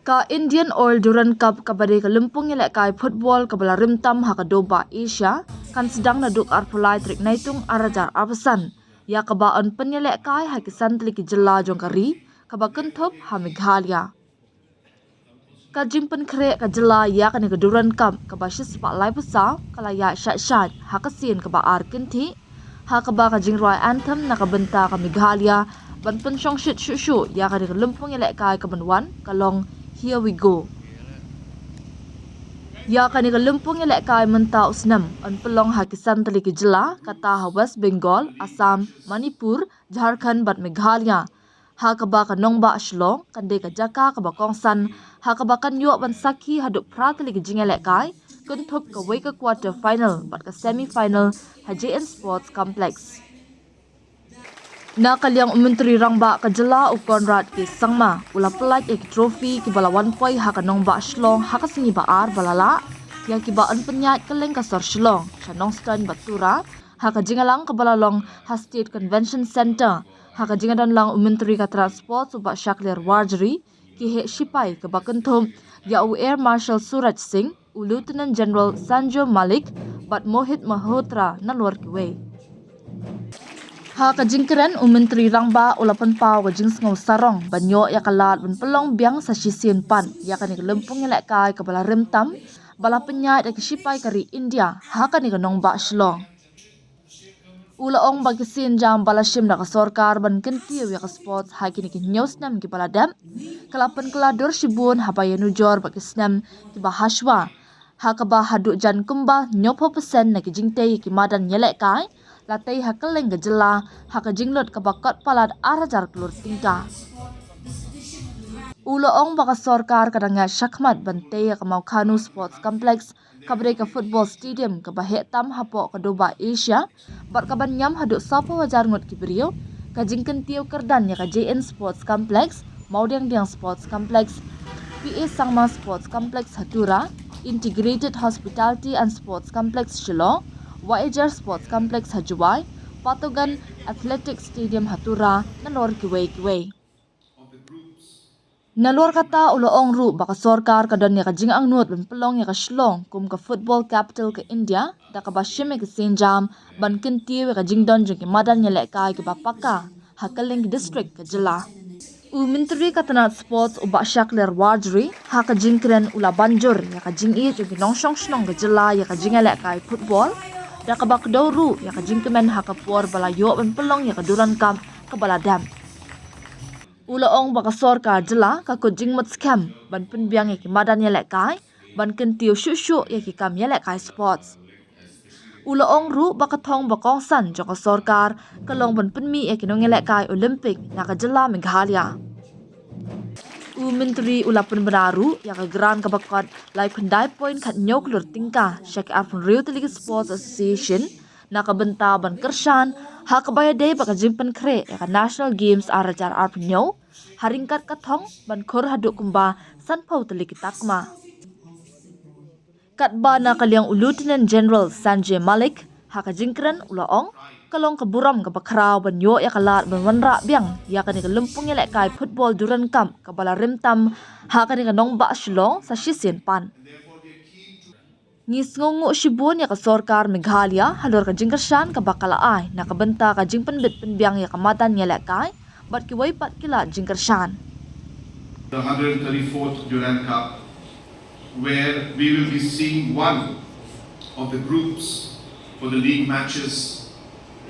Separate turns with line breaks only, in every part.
Ka Indian Oil Duran Cup kabade ka lumpung yelek kai football kabala rimtam ha kadoba Asia kan sedang naduk arpulai trik naitung arajar arpasan ya kabaan penyelek kai ha kisan teliki jela jongkari kaba kenthop ha Meghalaya ka jimpen kre ka jela ya kan ka Duran Cup kaba shispa lai pasa kala ya shat ha kasin kaba arkinti ha kaba ka jingroi anthem na kabenta ka Meghalaya ban pensyong shit shushu ya kan ka lumpung yelek kai kabanwan kalong Here we go. Ya kani ka lumpung yelek kai menta usnam an pelong hakisan teliki jela kata ha West Bengal, Assam, Manipur, Jharkhand bat Meghalaya. Ha kaba ka nongba Shillong kande ka Jaka ka Bakongsan ha kaba kan yo ban saki haduk pra teliki jingelek kai kun thup ka wei ka quarter final bat ka semi final ha JN Sports Complex. Na kalyang Menteri Rangba ka jela u Conrad ki sangma ula pelaj ek trophy ki bala 1 point ha kanong ba Shillong ha kasingi ba ar balala ya ki ba an penyat keleng ka sor Shillong chanong stan batura ha ka jingalang ka balalong ha State Convention Center ha ka jingadan lang Menteri ka Transport ba Shakler Warjri ki he sipai ka bakenthom ya u Air Marshal Suraj Singh u Lieutenant General Sanjo Malik bat Mohit Malhotra na luar kiwe. Ha ka jingkeren Menteri Rangba ulapan pau ka jing ngau sarong banyo ya kalat ban pelong biang sa sisien pan ya kan lempung yelek kai ka bala remtam bala penyat ya sipai kari India ha kan nong ba Shillong ulaong bagisin jam bala shim da ka sarkar ban kentiu ya ka sports ha kini ki news nam ki bala dam kalapan kelador sibun ha bayanu jor bagisnam ki bahaswa ha ka ba haduk jan kumba 90% na ki jingte ki madan yelek kai latai hakeleng gejela haka jinglot ka bakot palat arajar kelur tingka uloong baka sarkar kadanga shakmat bante ka Maukhanu Sports Complex kabre ka football stadium ka bahetam hapo ka doba Asia bat ka banyam haduk sapa wajar ngot kibrio ka jingken tiu kerdan ya ka JN Sports Complex Maudiang Diang Sports Complex PA Sangma Sports Complex Hatura Integrated Hospitality and Sports Complex Shillong Wajar Sports Complex Hajuwai, Patogan Athletic Stadium Hatura, Nalor Kiway. Nalor kata uloong ru baka sarkar kadan ya ka jing ang nuot ban pelong ya ka Shillong kum ka football capital ka India da ka bashim ka Senjam ban kentiu ya ka jingdon jing madan ya lek kai ki bapaka hakaling district ka jela. Menteri Katanat Sports ubak Shakler Warjri ha ka jingkren ula banjur ya ka jing i jing nongsong shnong ka jela ya ka jing lek kai football da ka bakdauru ya ka jingkemen ha ka por bala yo ban pelong ya ka Duran Cup ka bala dam ulaong baka sarkar jela ka ko jingmat scam ban penbiang ya ki madan ya lek kai ban kentiu shushu ya ki kam ya lek kai sports ulaong ru baka thong bakongsan jaka sarkar kalong ban penmi ya ki nong ya lek kai Olympic na ka jela Meghalaya Menteri ulapan benaru ya ka gran ka bakot lai kundai point khat nyok lur tingka syaki arpun Rio Teligi Sports Association na ka benta ban kersan ha ka bayade baka jimpen kre ya ka National Games arajar arpun nyo haringkat ka thong ban khor haduk kumba sanpau teliki takma katba na kalyang Lieutenant General Sanjay Malik ha ka jingkren ulaong kalong kaburam ka bakraw ban yo ya kalat ban wanra biang ya ka ni ka lumpung ya lek kai football Duran Cup ka bala rimtam ha ka ni ka nongba Shillong sa sisien pan ngisngongo shibun ya ka sarkar Meghalaya halor ka jingkersan ka bakalaay na kabenta ka jingpenbit penbiang ya ka matan ya lek kai bat ki wai pat kila jingkersan
the 134th Duran Cup where we will be seeing one of the groups for the league matches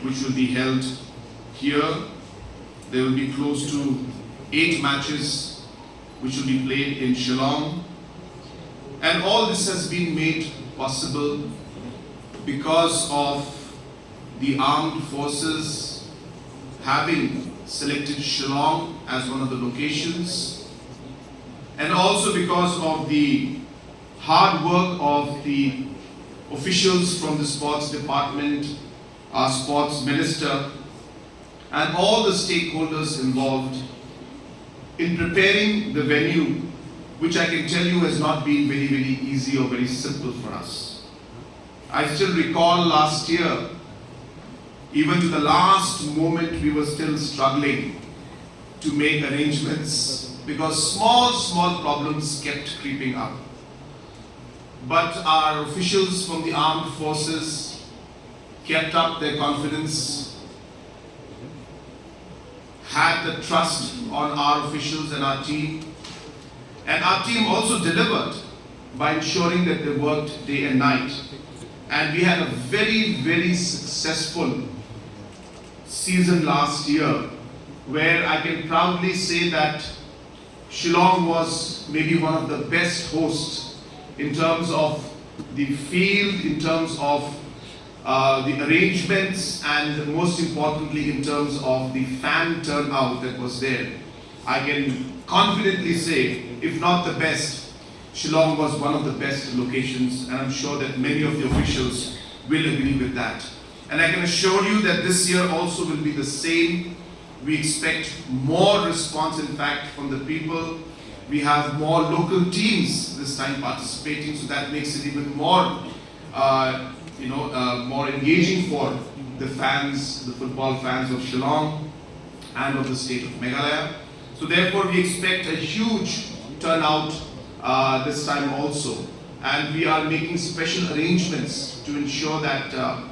which will be held here. There will be close to 8 matches which will be played in Shillong. And all this has been made possible because of the armed forces having selected Shillong as one of the locations, and also because of the hard work of the officials from the sports department, our sports minister, and all the stakeholders involved in preparing the venue, which I can tell you has not been very, very easy or very simple for us. I still recall last year, even to the last moment, we were still struggling to make arrangements because small problems kept creeping up. But our officials from the armed forces kept up their confidence, had the trust on our officials and our team also delivered by ensuring that they worked day and night. And we had a very successful season last year, where I can proudly say that Shillong was maybe one of the best hosts in terms of the field, in terms of the arrangements, and most importantly in terms of the fan turnout that was there. I can confidently say, if not the best, Shillong was one of the best locations, and I'm sure that many of the officials will agree with that. And I can assure you that this year also will be the same. We expect more response, in fact, from the people. We have more local teams this time participating, so that makes it even more, more engaging for the fans, the football fans of Shillong and of the state of Meghalaya. So therefore, we expect a huge turnout this time also, and we are making special arrangements to ensure that the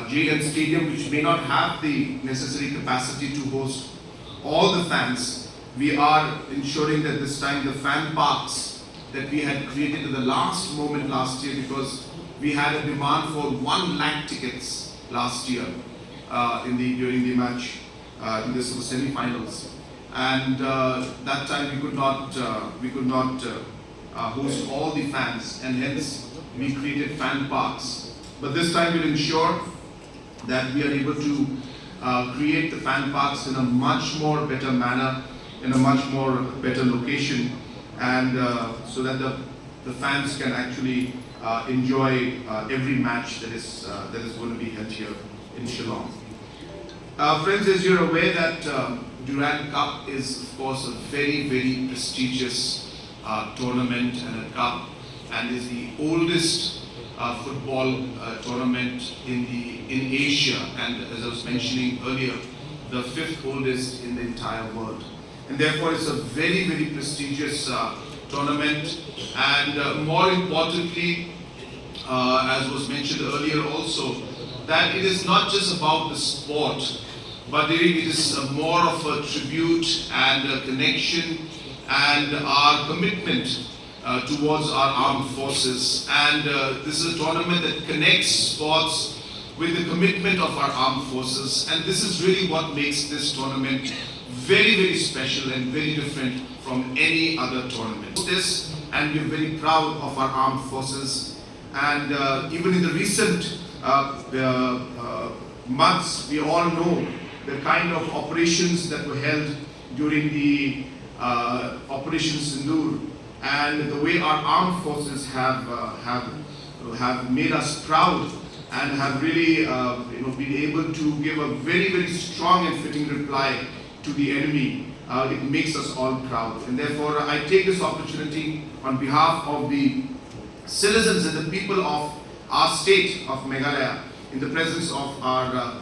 JN Stadium, which may not have the necessary capacity to host all the fans, we are ensuring that this time the fan parks that we had created at the last moment last year, because we had a demand for 1 lakh tickets last year during the match in the semi-finals, and that time we could not host all the fans, and hence we created fan parks. But this time we'll ensure that we are able to create the fan parks in a much more better manner, in a much more better location, and so that the fans can actually enjoy every match that is going to be held here in Shillong. Friends, as you're aware that Durand Cup is of course a very prestigious tournament and a cup, and is the oldest football tournament in Asia, and as I was mentioning earlier, the 5th oldest in the entire world. And therefore it's a very prestigious tournament, and more importantly, as was mentioned earlier also, that it is not just about the sport, but it is more of a tribute and a connection and our commitment towards our armed forces. And this is a tournament that connects sports with the commitment of our armed forces, and this is really what makes this tournament very special and very different from any other tournament. This, and we're very proud of our armed forces, and even in the recent months, we all know the kind of operations that were held during the Operation Sindoor, and the way our armed forces have made us proud and have really been able to give a very strong and fitting reply to the enemy. It makes us all proud, and therefore I take this opportunity on behalf of the citizens and the people of our state of Meghalaya, in the presence of our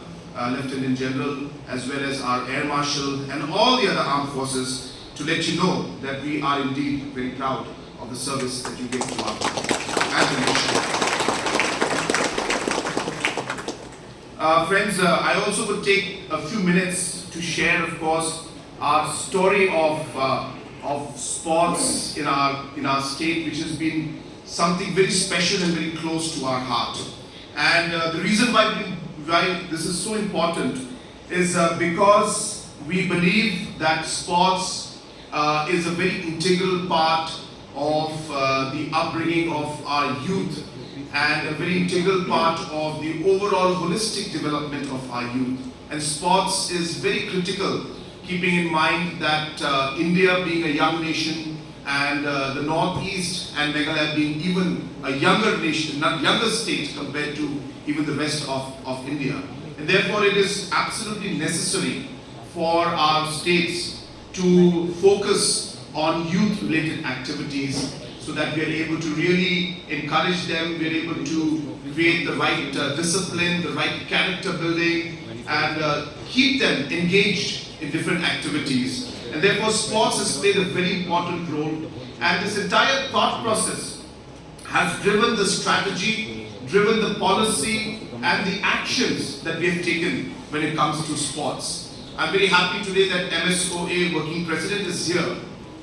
Lieutenant General as well as our Air Marshal and all the other armed forces, to let you know that we are indeed very proud of the service that you give to our as a nation. Friends, I also would take a few minutes to share, of course, our story of sports in our state, which has been something very special and very close to our heart. And the reason why this is so important is because we believe that sports is a very integral part of the upbringing of our youth, and a very integral part of the overall holistic development of our youth. And sports is very critical, keeping in mind that India being a young nation, and the Northeast and Meghalaya being even a younger nation, younger state compared to even the rest of India. And therefore it is absolutely necessary for our states to focus on youth-related activities, so that we are able to really encourage them, we are able to create the right discipline, the right character building, and keep them engaged in different activities. And therefore, sports has played a very important role. And this entire thought process has driven the strategy, driven the policy, and the actions that we have taken when it comes to sports. I'm very happy today that MSOA working president is here,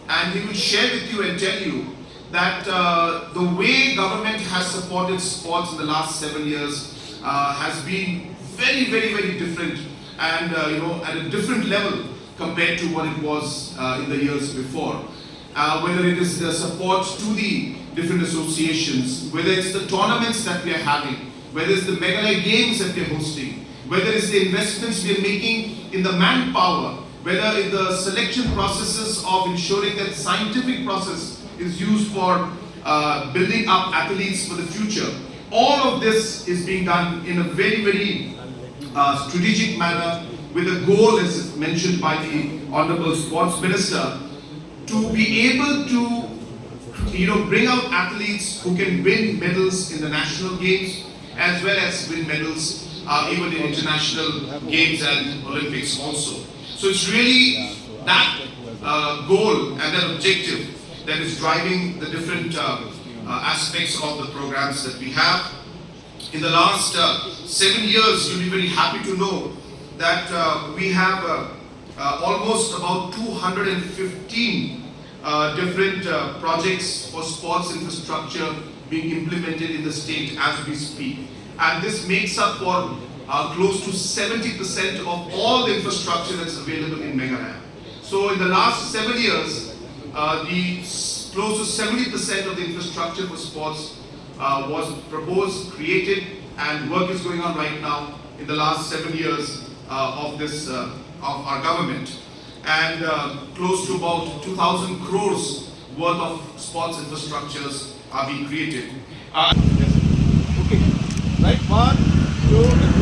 and he will share with you and tell you that the way government has supported sports in the last 7 years has been very, very, very different, and at a different level compared to what it was in the years before. Whether it is the support to the different associations, whether it's the tournaments that we are having, whether it's the Meghalaya Games that we are hosting, whether it's the investments we are making in the manpower, whether in the selection processes of ensuring that scientific process is used for building up athletes for the future. All of this is being done in a very, very strategic manner, with a goal, as mentioned by the Honorable Sports Minister, to be able to bring out athletes who can win medals in the national games as well as win medals even in international games and Olympics also. So it's really that goal and that objective that is driving the different aspects of the programs that we have. In the last 7 years, you'll be very happy to know that we have almost about 215 different projects for sports infrastructure being implemented in the state as we speak. And this makes up for close to 70% of all the infrastructure that's available in Meghalaya. So in the last 7 years, close to 70% of the infrastructure for sports was proposed, created, and work is going on right now in the last 7 years of our government. And close to about 2,000 crores worth of sports infrastructures are being created.
Okay, right, 1, 2,